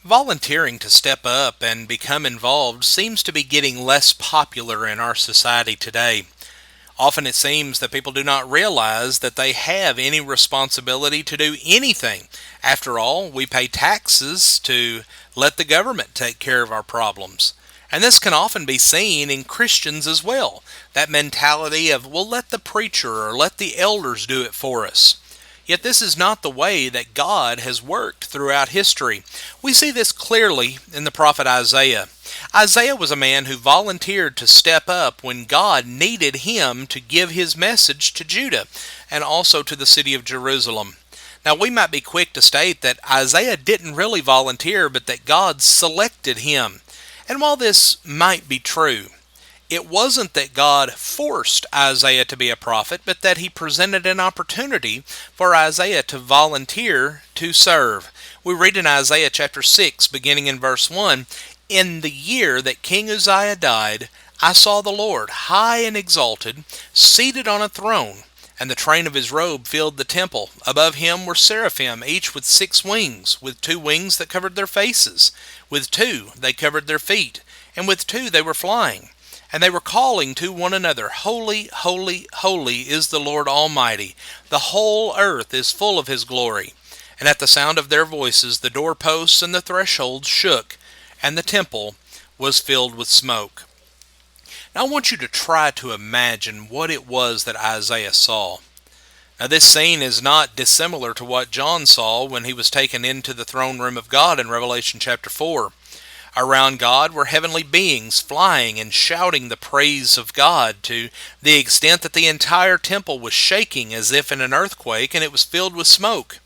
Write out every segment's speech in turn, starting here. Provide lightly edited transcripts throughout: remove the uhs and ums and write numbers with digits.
Volunteering to step up and become involved seems to be getting less popular in our society today. Often it seems that people do not realize that they have any responsibility to do anything. After all, we pay taxes to let the government take care of our problems. And this can often be seen in Christians as well. That mentality of, well, let the preacher or let the elders do it for us. Yet this is not the way that God has worked throughout history. We see this clearly in the prophet Isaiah. Isaiah was a man who volunteered to step up when God needed him to give his message to Judah and also to the city of Jerusalem. Now, we might be quick to state that Isaiah didn't really volunteer, but that God selected him. And while this might be true, it wasn't that God forced Isaiah to be a prophet, but that he presented an opportunity for Isaiah to volunteer to serve. We read in Isaiah chapter 6, beginning in verse 1, "In the year that King Uzziah died, I saw the Lord high and exalted, seated on a throne, and the train of his robe filled the temple. Above him were seraphim, each with 6 wings. With 2 wings that covered their faces. With 2 they covered their feet, and with 2 they were flying. And they were calling to one another, Holy, holy, holy is the Lord Almighty. The whole earth is full of his glory. And at the sound of their voices the doorposts and the thresholds shook, and the temple was filled with smoke." Now I want you to try to imagine what it was that Isaiah saw. Now this scene is not dissimilar to what John saw when he was taken into the throne room of God in Revelation chapter 4. Around God were heavenly beings flying and shouting the praise of God to the extent that the entire temple was shaking as if in an earthquake, and it was filled with smoke.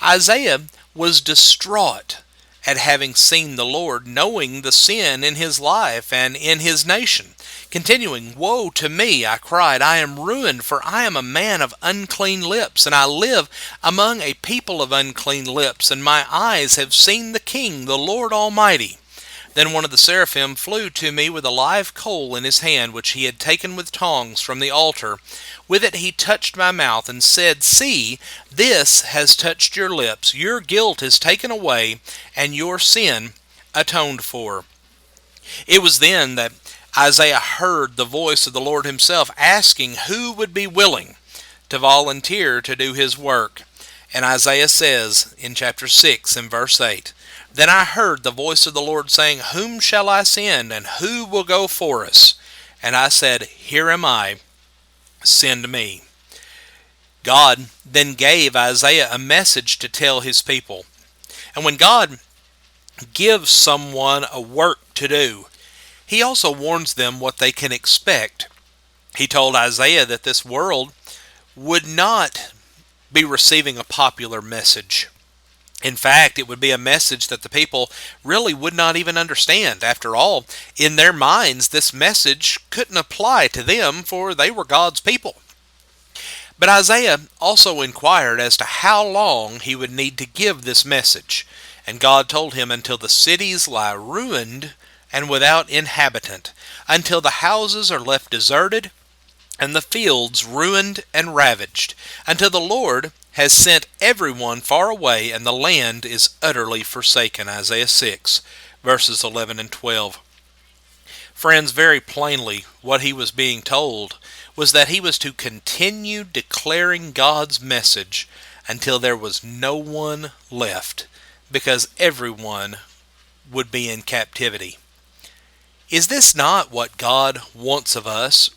Isaiah was distraught at having seen the Lord, knowing the sin in his life and in his nation. Continuing, "Woe to me," I cried, "I am ruined, for I am a man of unclean lips, and I live among a people of unclean lips, and my eyes have seen the King, the Lord Almighty." Then one of the seraphim flew to me with a live coal in his hand, which he had taken with tongs from the altar. With it he touched my mouth and said, "See, this has touched your lips. Your guilt is taken away, and your sin atoned for." It was then that Isaiah heard the voice of the Lord himself asking who would be willing to volunteer to do his work. And Isaiah says in chapter 6 and verse 8, "Then I heard the voice of the Lord saying, Whom shall I send, and who will go for us? And I said, Here am I, send me." God then gave Isaiah a message to tell his people. And when God gives someone a work to do, he also warns them what they can expect. He told Isaiah that this world would not be receiving a popular message. In fact, it would be a message that the people really would not even understand. After all, in their minds, this message couldn't apply to them, for they were God's people. But Isaiah also inquired as to how long he would need to give this message. And God told him, "Until the cities lie ruined and without inhabitant, until the houses are left deserted, and the fields ruined and ravaged, until the Lord has sent everyone far away, and the land is utterly forsaken." Isaiah 6, verses 11 and 12. Friends, very plainly, what he was being told was that he was to continue declaring God's message until there was no one left, because everyone would be in captivity. Is this not what God wants of us?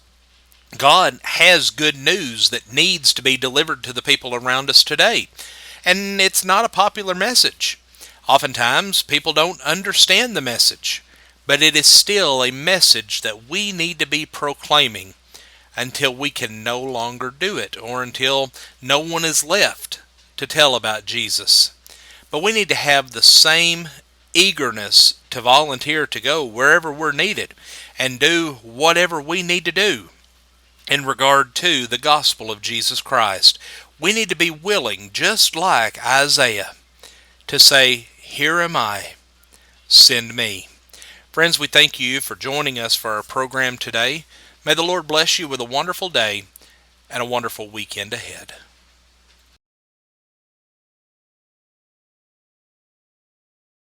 God has good news that needs to be delivered to the people around us today. And it's not a popular message. Oftentimes, people don't understand the message. But it is still a message that we need to be proclaiming until we can no longer do it, or until no one is left to tell about Jesus. But we need to have the same eagerness to volunteer to go wherever we're needed and do whatever we need to do in regard to the gospel of Jesus Christ. We need to be willing, just like Isaiah, to say, "Here am I, send me." Friends, we thank you for joining us for our program today. May the Lord bless you with a wonderful day and a wonderful weekend ahead.